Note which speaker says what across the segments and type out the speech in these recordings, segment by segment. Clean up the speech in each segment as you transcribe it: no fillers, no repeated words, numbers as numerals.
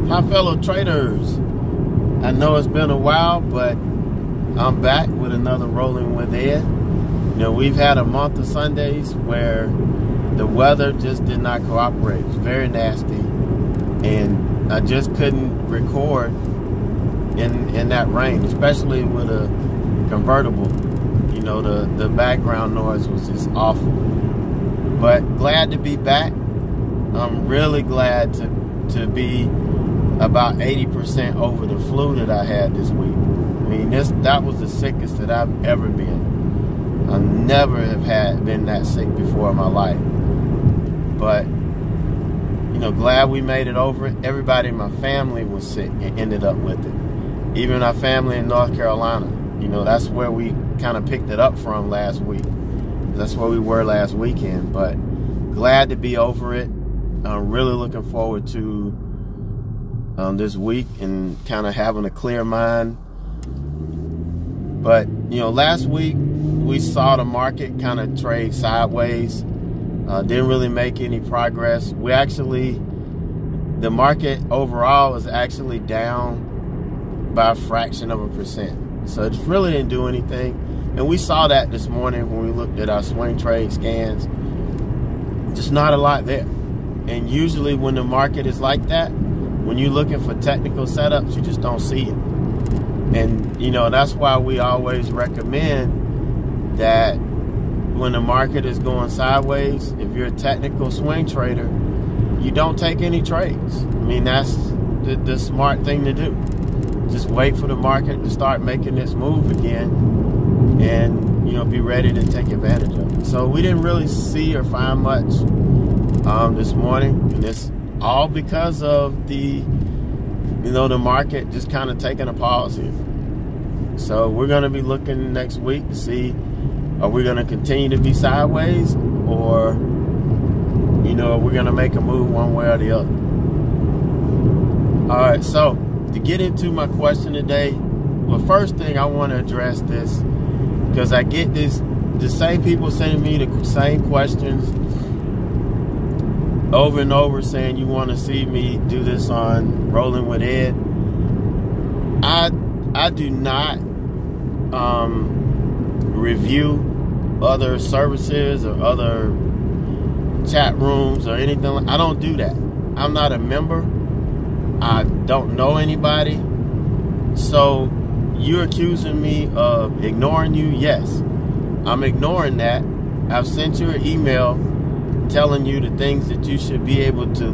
Speaker 1: Hi fellow traders, I know it's been a while, but I'm back with another Rolling with Ed. You know, we've had a month of Sundays where the weather just did not cooperate. It was very nasty, and I just couldn't record in that rain, especially with a convertible. You know, the background noise was just awful. But glad to be back. I'm really glad to be about 80% over the flu that I had this week. I mean, that was the sickest that I've ever been. I never have been that sick before in my life. But, you know, glad we made it over it. Everybody in my family was sick and ended up with it. Even our family in North Carolina. You know, that's where we kind of picked it up from last week. That's where we were last weekend. But glad to be over it. I'm really looking forward to this week and kind of having a clear mind. But, you know, last week we saw the market kind of trade sideways. Didn't really make any progress. The market overall is actually down by a fraction of a percent. So it really didn't do anything. And we saw that this morning when we looked at our swing trade scans. Just not a lot there. And usually when the market is like that, when you're looking for technical setups, you just don't see it. And, you know, that's why we always recommend that when the market is going sideways, if you're a technical swing trader, you don't take any trades. I mean, that's the smart thing to do. Just wait for the market to start making this move again and, you know, be ready to take advantage of it. So we didn't really see or find much this morning. And it's all because of the market just kind of taking a pause here. So we're going to be looking next week to see, are we going to continue to be sideways, or, you know, we're going to make a move one way or the other. All right, so to get into my question today, well, first thing I want to address this, because I get the same people sending me the same questions over and over, saying you want to see me do this on Rolling with Ed. I do not review other services or other chat rooms or anything. I don't do that. I'm not a member. I don't know anybody. So you're accusing me of ignoring you? Yes, I'm ignoring that. I've sent you an email telling you the things that you should be able to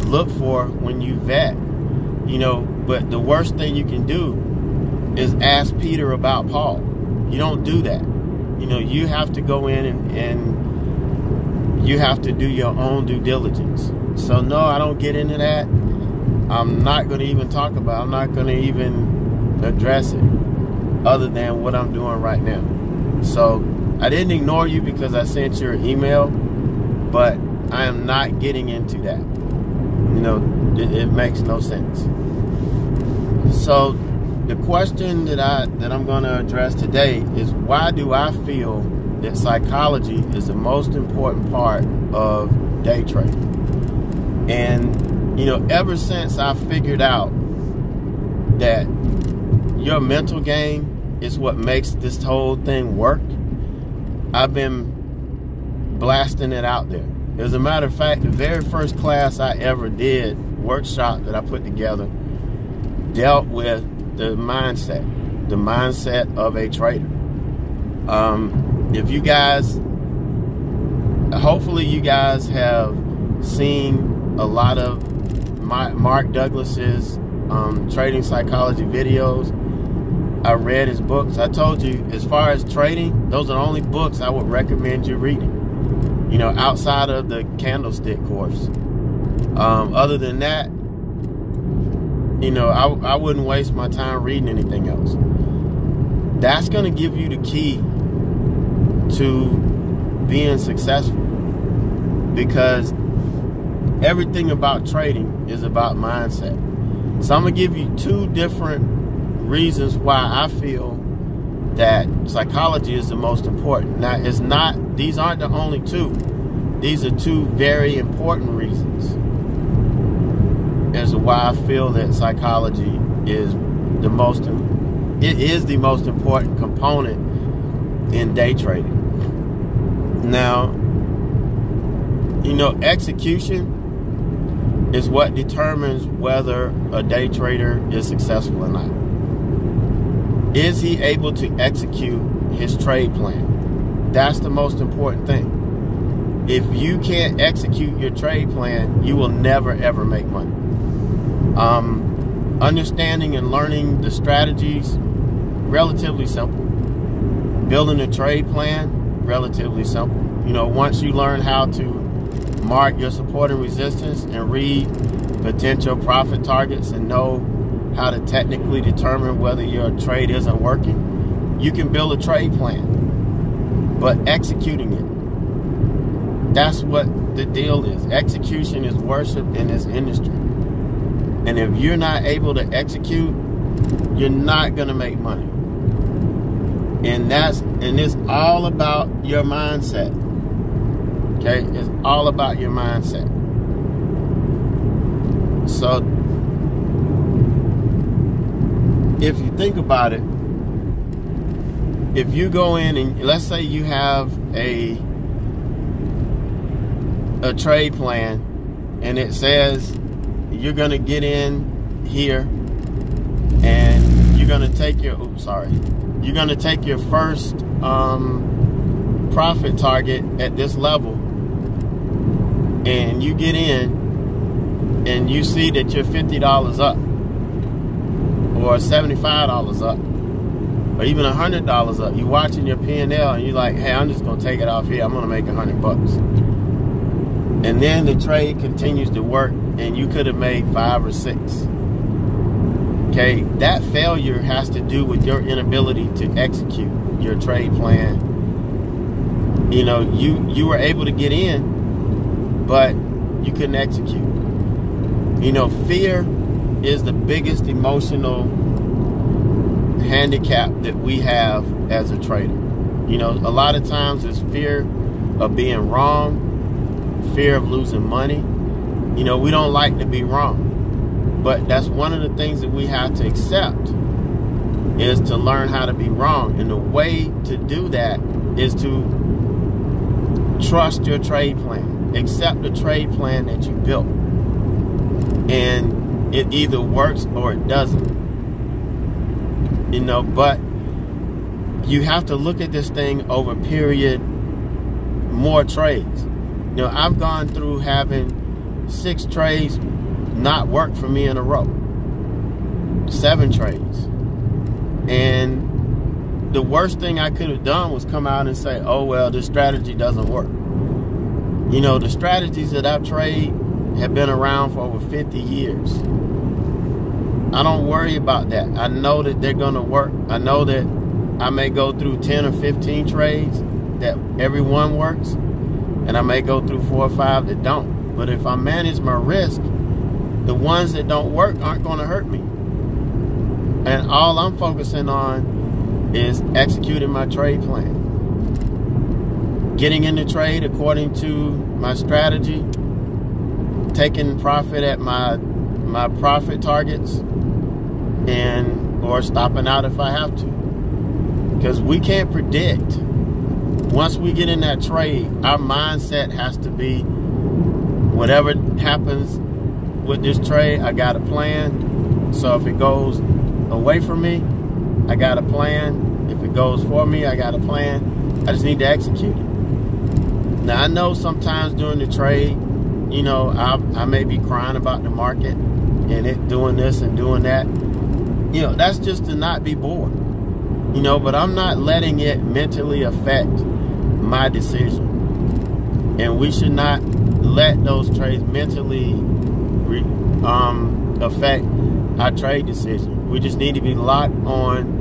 Speaker 1: look for when you vet, you know. But the worst thing you can do is ask Peter about Paul. You don't do that. You know, you have to go in and you have to do your own due diligence. So no, I don't get into that. I'm not going to even talk about it. I'm not going to even address it other than what I'm doing right now. So I didn't ignore you because I sent you an email, but I am not getting into that. You know, it makes no sense. So the question that I'm going to address today is, why do I feel that psychology is the most important part of day trading? And, you know, ever since I figured out that your mental game is what makes this whole thing work, I've been blasting it out there. As a matter of fact, the very first class I ever did, workshop that I put together, dealt with the mindset of a trader. If you guys, hopefully you guys have seen a lot of Mark Douglas's trading psychology videos. I read his books. I told you, as far as trading, those are the only books I would recommend you reading, you know, outside of the candlestick course. Other than that, you know, I wouldn't waste my time reading anything else. That's going to give you the key to being successful, because everything about trading is about mindset. So I'm going to give you two different reasons why I feel that psychology is the most important. Now, these aren't the only two. These are two very important reasons. as to why I feel that psychology is the most important component in day trading. Now, you know, execution is what determines whether a day trader is successful or not. Is he able to execute his trade plan? That's the most important thing. If you can't execute your trade plan, you will never ever make money. Understanding and learning the strategies, relatively simple. Building a trade plan, relatively simple. You know, once you learn how to mark your support and resistance and read potential profit targets and know how to technically determine whether your trade isn't working, you can build a trade plan. But executing it, that's what the deal is. Execution is worship in this industry. And if you're not able to execute, you're not going to make money. And it's all about your mindset. Okay? It's all about your mindset. So, if you think about it, if you go in and let's say you have a trade plan and it says you're going to get in here and you're going to take your you're going to take your first profit target at this level, and you get in and you see that you're $50 up or $75 up or even $100 up. You're watching your P&L and you're like, hey, I'm just going to take it off here. I'm going to make $100. And then the trade continues to work and you could have made 5 or 6. Okay, that failure has to do with your inability to execute your trade plan. You know, you were able to get in, but you couldn't execute. You know, fear is the biggest emotional handicap that we have as a trader. You know, a lot of times it's fear of being wrong, fear of losing money. You know, we don't like to be wrong. But that's one of the things that we have to accept, is to learn how to be wrong. And the way to do that is to trust your trade plan. Accept the trade plan that you built. And it either works or it doesn't. You know, but you have to look at this thing over a period, more trades. You know, I've gone through having 6 trades not work for me in a row. 7 trades. And the worst thing I could have done was come out and say, oh, well, this strategy doesn't work. You know, the strategies that I've traded have been around for over 50 years. I don't worry about that. I know that they're going to work. I know that I may go through 10 or 15 trades that every one works, and I may go through 4 or 5 that don't. But if I manage my risk, the ones that don't work aren't going to hurt me. And all I'm focusing on is executing my trade plan. Getting in the trade according to my strategy, taking profit at my profit targets, and or stopping out if I have to. Because we can't predict. Once we get in that trade, our mindset has to be, whatever happens with this trade, I got a plan. So if it goes away from me, I got a plan. If it goes for me, I got a plan. I just need to execute it. Now, I know sometimes during the trade, you know, I may be crying about the market and it doing this and doing that. You know, that's just to not be bored. You know, but I'm not letting it mentally affect my decision. And we should not let those trades mentally affect our trade decision. We just need to be locked on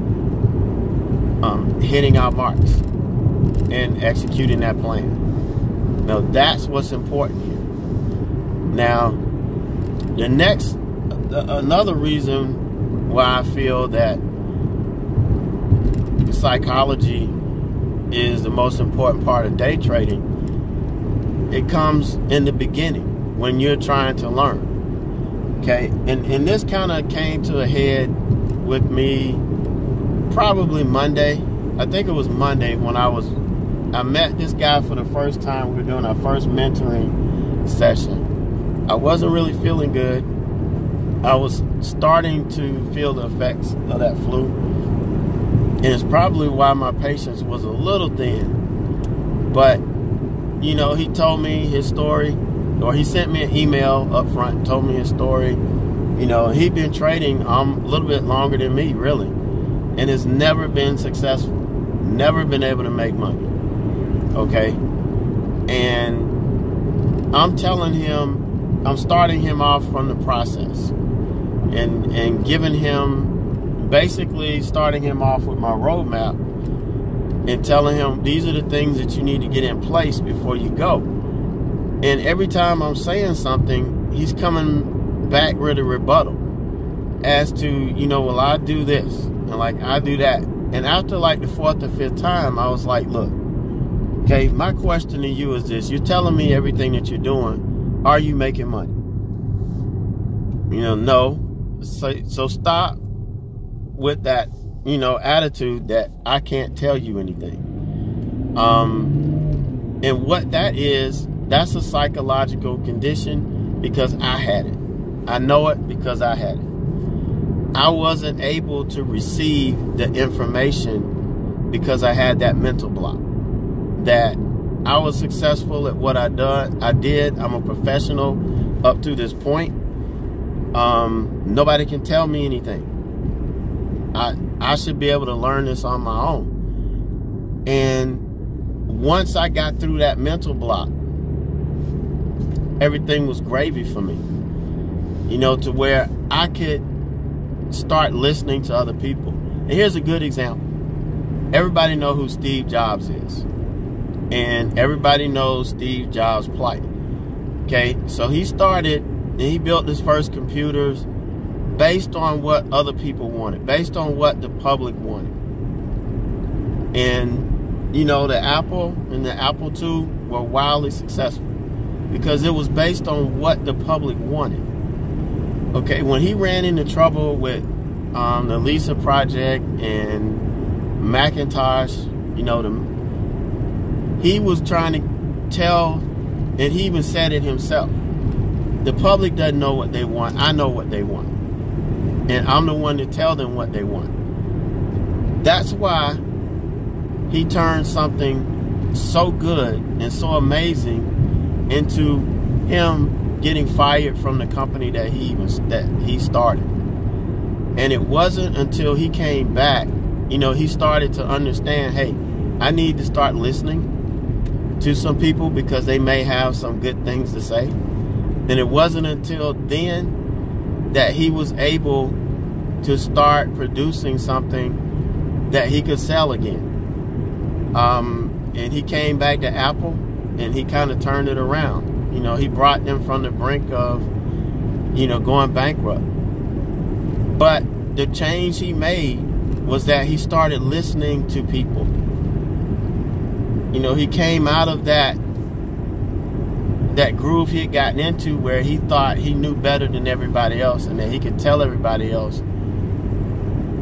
Speaker 1: hitting our marks and executing that plan. Now, that's what's important here. Now, another reason why I feel that psychology is the most important part of day trading, it comes in the beginning when you're trying to learn. Okay, and this kind of came to a head with me probably Monday. I think it was Monday when I met this guy for the first time. We were doing our first mentoring session. I wasn't really feeling good. I was starting to feel the effects of that flu. And it's probably why my patience was a little thin. But, you know, he told me his story, or he sent me an email up front, told me his story. You know, he'd been trading a little bit longer than me, really. And has never been successful. Never been able to make money. Okay? And I'm telling him, I'm starting him off from the process. And giving him, basically starting him off with my roadmap and telling him these are the things that you need to get in place before you go. And every time I'm saying something, he's coming back with a rebuttal as to, you know, well, I do this and like I do that. And after like the 4th or 5th time, I was like, look, okay, my question to you is this. You're telling me everything that you're doing. Are you making money? You know, no. So stop with that, you know, attitude that I can't tell you anything. And what that is, that's a psychological condition because I had it. I know it because I had it. I wasn't able to receive the information because I had that mental block. That I was successful at what I did. I'm a professional up to this point. Nobody can tell me anything. I should be able to learn this on my own. And once I got through that mental block, everything was gravy for me. You know, to where I could start listening to other people. And here's a good example. Everybody knows who Steve Jobs is. And everybody knows Steve Jobs' plight. Okay, so he started and he built his first computers based on what other people wanted, based on what the public wanted. And, you know, the Apple and the Apple II were wildly successful because it was based on what the public wanted. Okay, when he ran into trouble with the Lisa Project and Macintosh, you know, he was trying to tell, and he even said it himself, the public doesn't know what they want. I know what they want. And I'm the one to tell them what they want. That's why he turned something so good and so amazing into him getting fired from the company that he started. And it wasn't until he came back, you know, he started to understand, hey, I need to start listening to some people because they may have some good things to say. And it wasn't until then that he was able to start producing something that he could sell again. And he came back to Apple and he kind of turned it around. You know, he brought them from the brink of, you know, going bankrupt. But the change he made was that he started listening to people. You know, he came out of that groove he had gotten into where he thought he knew better than everybody else and that he could tell everybody else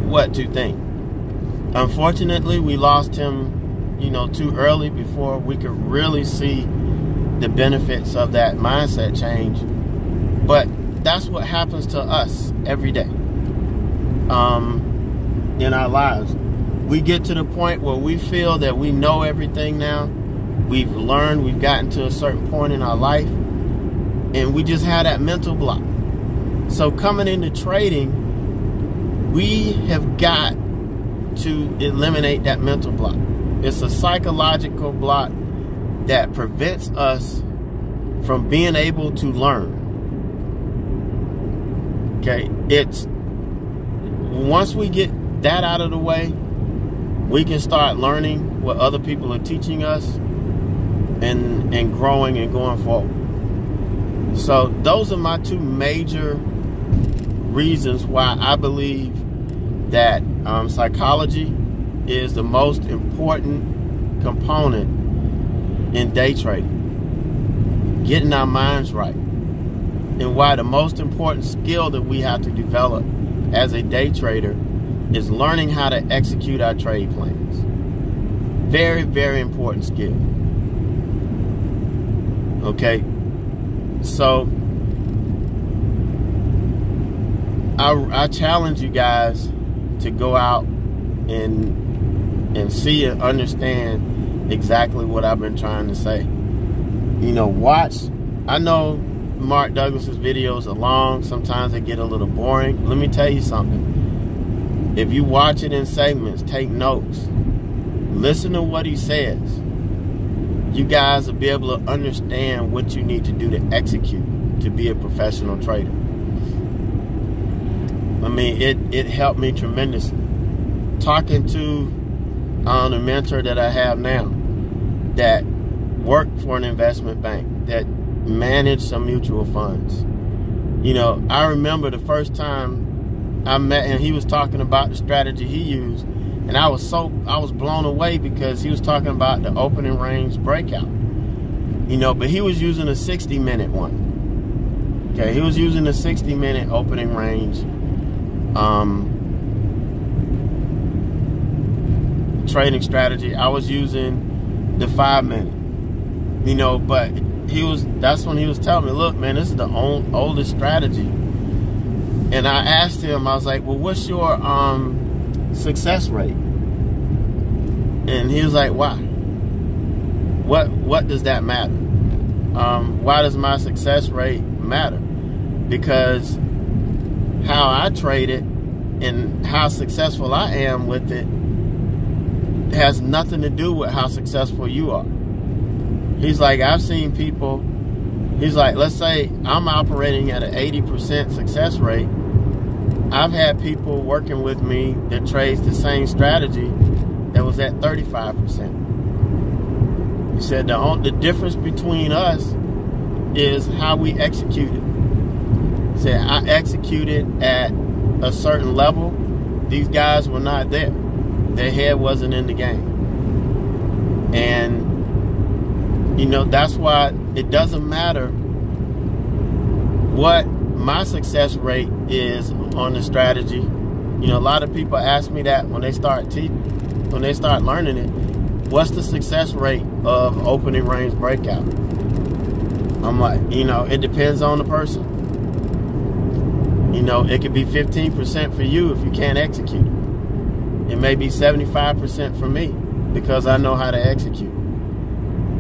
Speaker 1: what to think. Unfortunately, we lost him, you know, too early before we could really see the benefits of that mindset change. But that's what happens to us every day in our lives. We get to the point where we feel that we know everything now. We've learned, we've gotten to a certain point in our life, and we just had that mental block. So coming into trading, we have got to eliminate that mental block. It's a psychological block that prevents us from being able to learn. Okay, it's once we get that out of the way, we can start learning what other people are teaching us and growing and going forward. So those are my two major reasons why I believe that psychology is the most important component in day trading. Getting our minds right. and why the most important skill that we have to develop as a day trader is learning how to execute our trade plans. Very, very important skill. Okay, so I challenge you guys to go out and see and understand exactly what I've been trying to say. You know, watch. I know Mark Douglas's videos are long. Sometimes they get a little boring. Let me tell you something. If you watch it in segments, take notes. Listen to what he says. You guys will be able to understand what you need to do to execute to be a professional trader. I mean, it helped me tremendously. Talking to the mentor that I have now that worked for an investment bank, that managed some mutual funds. You know, I remember the first time I met him, he was talking about the strategy he used, and I was blown away because he was talking about the opening range breakout. You know, but he was using a 60-minute one. Okay, he was using a 60-minute opening range trading strategy. I was using the 5-minute. You know, but that's when he was telling me, look, man, this is the oldest strategy. And I asked him, I was like, well, what's your success rate? And he was like, why? What does that matter? Why does my success rate matter? Because how I trade it and how successful I am with it has nothing to do with how successful you are. He's like, I've seen people, he's like, let's say I'm operating at an 80% success rate. I've had people working with me that trades the same strategy that was at 35%. He said the difference between us is how we execute it. He said, I executed at a certain level. These guys were not there. Their head wasn't in the game. And you know, that's why it doesn't matter what my success rate is on the strategy. You know, a lot of people ask me that when they start learning it. What's the success rate of opening range breakout? I'm like, you know, it depends on the person. You know, it could be 15% for you if you can't execute it. It may be 75% for me because I know how to execute.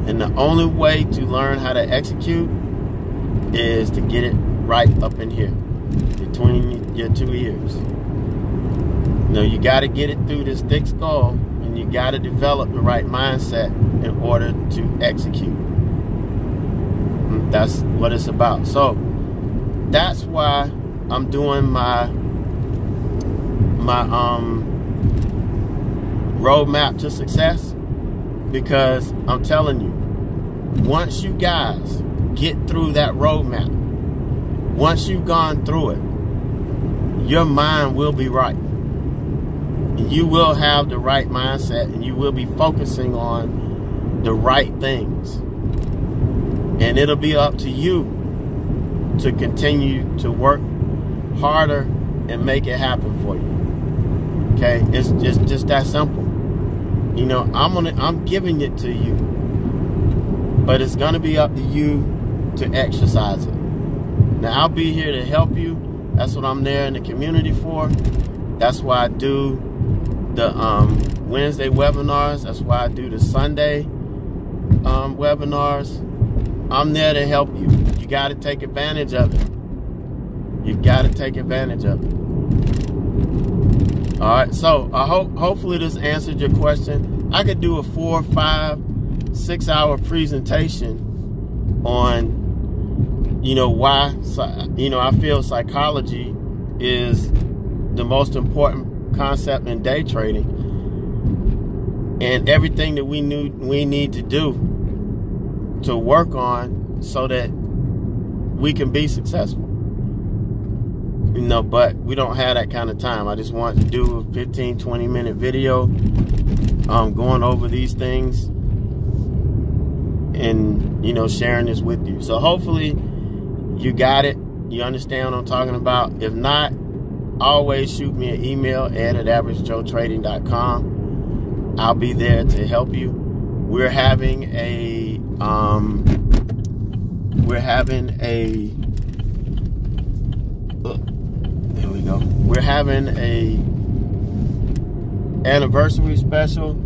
Speaker 1: And the only way to learn how to execute is to get it right up in here, between your two ears. You know, you got to get it through this thick skull, and you got to develop the right mindset in order to execute. And that's what it's about. So that's why I'm doing my roadmap to success, because I'm telling you, once you guys get through that roadmap, once you've gone through it, your mind will be right. And you will have the right mindset, and you will be focusing on the right things. And it'll be up to you to continue to work harder and make it happen for you. Okay, it's just that simple. You know, I'm giving it to you, but it's gonna be up to you to exercise it. Now, I'll be here to help you. That's what I'm there in the community for. That's why I do the Wednesday webinars. That's why I do the Sunday webinars. I'm there to help you. You got to take advantage of it. You got to take advantage of it. All right, so I hopefully this answered your question. I could do a 4, 5, 6 hour presentation on, you know, why, you know, I feel psychology is the most important concept in day trading, and everything that we need to do to work on so that we can be successful. You know, but we don't have that kind of time. I just want to do a 15-20 minute video going over these things and, you know, sharing this with you. So hopefully you got it. You understand what I'm talking about? If not, always shoot me an email, ed@averagejoetrading.com. I'll be there to help you. We're having a there we go. We're having a anniversary special.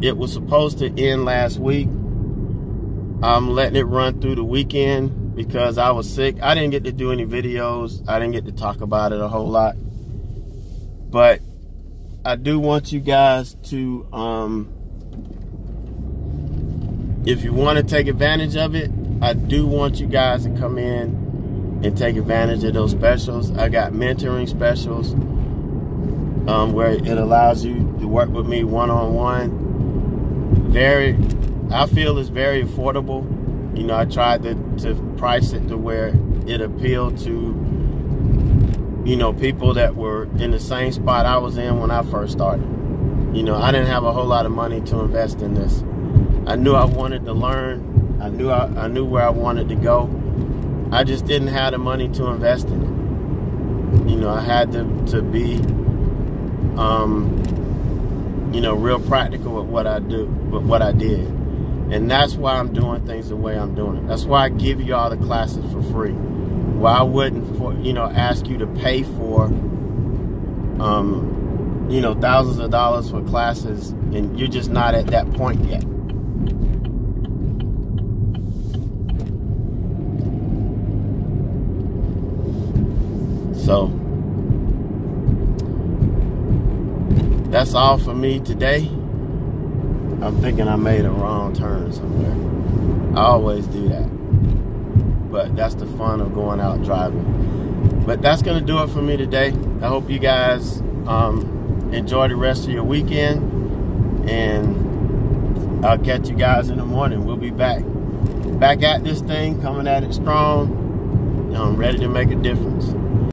Speaker 1: It was supposed to end last week. I'm letting it run through the weekend because I was sick. I didn't get to do any videos. I didn't get to talk about it a whole lot. But I do want you guys to, if you want to take advantage of it, I do want you guys to come in and take advantage of those specials. I got mentoring specials where it allows you to work with me one-on-one. I feel it's very affordable. You know, I tried to price it to where it appealed to, you know, people that were in the same spot I was in when I first started. You know, I didn't have a whole lot of money to invest in this. I knew I wanted to learn. I knew where I wanted to go. I just didn't have the money to invest in it. You know, I had to be, you know, real practical with what I did. And that's why I'm doing things the way I'm doing it. That's why I give you all the classes for free. Why I wouldn't, you know, ask you to pay for, you know, thousands of dollars for classes, and you're just not at that point yet. So that's all for me today. I'm thinking I made a wrong turn somewhere. I always do that. But that's the fun of going out driving. But that's going to do it for me today. I hope you guys enjoy the rest of your weekend. And I'll catch you guys in the morning. We'll be back at this thing, coming at it strong. I'm ready to make a difference.